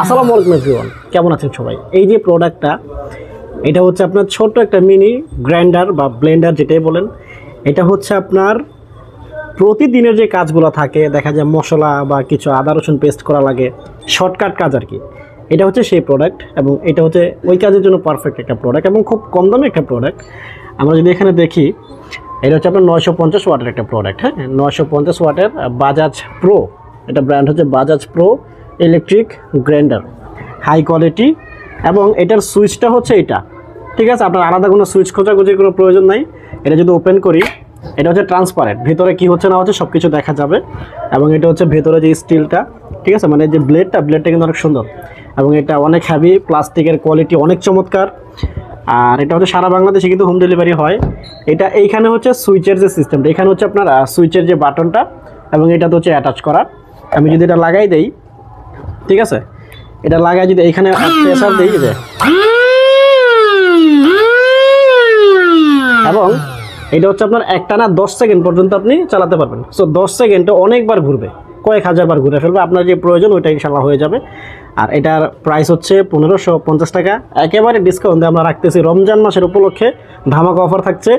আসসালামু আলাইকুম এভরিওয়ান, কেমন আছেন সবাই? এই যে প্রোডাক্টটা, এটা হচ্ছে আপনার ছোট্ট একটা মিনি গ্রাইন্ডার বা ব্লেন্ডার যেটাই বলেন। এটা হচ্ছে আপনার প্রতিদিনের যে কাজগুলো থাকে, দেখা যায় মশলা বা কিছু আদা রসুন পেস্ট করা লাগে, শর্টকাট কাজ আর কি। এটা হচ্ছে সেই প্রোডাক্ট এবং এটা হচ্ছে ওই কাজের জন্য পারফেক্ট একটা প্রোডাক্ট এবং খুব কম দামে একটা প্রোডাক্ট। আমরা যদি এখানে দেখি, এটা হচ্ছে আপনার 950 ওয়াটের একটা প্রোডাক্ট। হ্যাঁ, 950 ওয়াটের বাজাজ প্রো, এটা ব্র্যান্ড হচ্ছে Bajaj pro electric grinder, high quality. এবং এটার সুইচটা হচ্ছে এটা, ঠিক আছে? আপনার আলাদা কোনো সুইচ খোঁজাখুঁজির কোনো প্রয়োজন নাই। এটা যদি ওপেন করি, এটা হচ্ছে ট্রান্সপারেন্ট, ভেতরে কী হচ্ছে না হচ্ছে সব কিছু দেখা যাবে। এবং এটা হচ্ছে ভেতরে যে স্টিলটা, ঠিক আছে, মানে যে ব্লেডটা কিন্তু অনেক সুন্দর এবং এটা অনেক হ্যাভি, প্লাস্টিকের কোয়ালিটি অনেক চমৎকার। আর এটা হচ্ছে সারা বাংলাদেশে কিন্তু হোম ডেলিভারি হয়। এটা এইখানে হচ্ছে সুইচের যে সিস্টেমটা, এখানে হচ্ছে আপনার সুইচের যে বাটনটা এবং এটা তো হচ্ছে অ্যাটাচ করা। আমি যদি এটা লাগাই দেই, ঠিক আছে, এটা লাগাই যদি এইখানে প্রেসার দিই যে, এবং এটা হচ্ছে আপনার একটানা 10 সেকেন্ড পর্যন্ত আপনি চালাতে পারবেন। সো 10 সেকেন্ডে অনেকবার ঘুরবে, কয়েক হাজারবার ঘুরে ফেলবে। আপনার যে প্রয়োজন ওইটা ইনশাল্লাহ হয়ে যাবে। আর এটার প্রাইস হচ্ছে 1550 টাকা। একেবারে ডিসকাউন্টে আমরা রাখতেছি, রমজান মাসের উপলক্ষে ধামাকা অফার থাকছে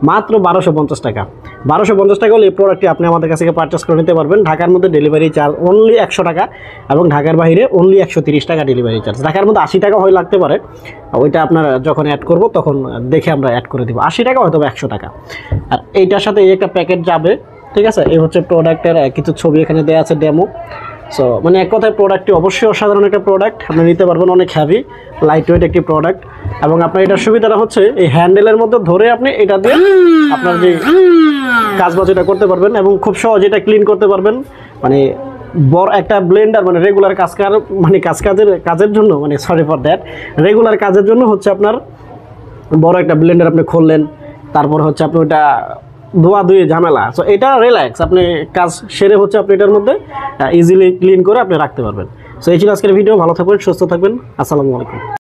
মাত্র 1250 টাকা। 1250 টাকা হলে এই প্রোডাক্টটি আপনি আমাদের কাছ থেকে পারচেস করে নিতে পারবেন। ঢাকার মধ্যে ডেলিভারি চার্জ অনলি 100 টাকা এবং ঢাকার বাইরে অনলি 130 টাকা ডেলিভারি চার্জ। ঢাকার মধ্যে 80 টাকা হয়ে লাগতে পারে, ওইটা আপনার যখন অ্যাড করব তখন দেখে আমরা অ্যাড করে দেবো। 80 টাকা হয়তো 100 টাকা। আর এইটার সাথে এই একটা প্যাকেট যাবে, ঠিক আছে? এই হচ্ছে প্রোডাক্টের কিছু ছবি এখানে দেওয়া আছে, ডেমো। সো মানে এক কথায় প্রোডাক্টটি অবশ্যই অসাধারণ একটা প্রোডাক্ট, আপনি নিতে পারবেন। অনেক হ্যাভি, লাইট ওয়েট একটি প্রোডাক্ট এবং আপনার এটার সুবিধাটা হচ্ছে এই হ্যান্ডেলের মধ্যে ধরে আপনি এটা দিয়ে আপনার যে কাজবাজ এটা করতে পারবেন এবং খুব সহজে এটা ক্লিন করতে পারবেন। মানে বড় একটা ব্লেন্ডার, মানে রেগুলার কাজের জন্য, মানে সরি ফর দ্যাট, রেগুলার কাজের জন্য হচ্ছে আপনার বড় একটা ব্লেন্ডার আপনি খুললেন, তারপর হচ্ছে আপনি ওটা ধোয়া ধুয়ে ঝামেলা। সো এটা রিল্যাক্স, আপনি কাজ সেরে হচ্ছে আপনি এটার মধ্যে ইজিলি ক্লিন করে আপনি রাখতে পারবেন। সো এই ছিল আজকের ভিডিও। ভালো থাকবেন, সুস্থ থাকবেন। আসসালামু আলাইকুম।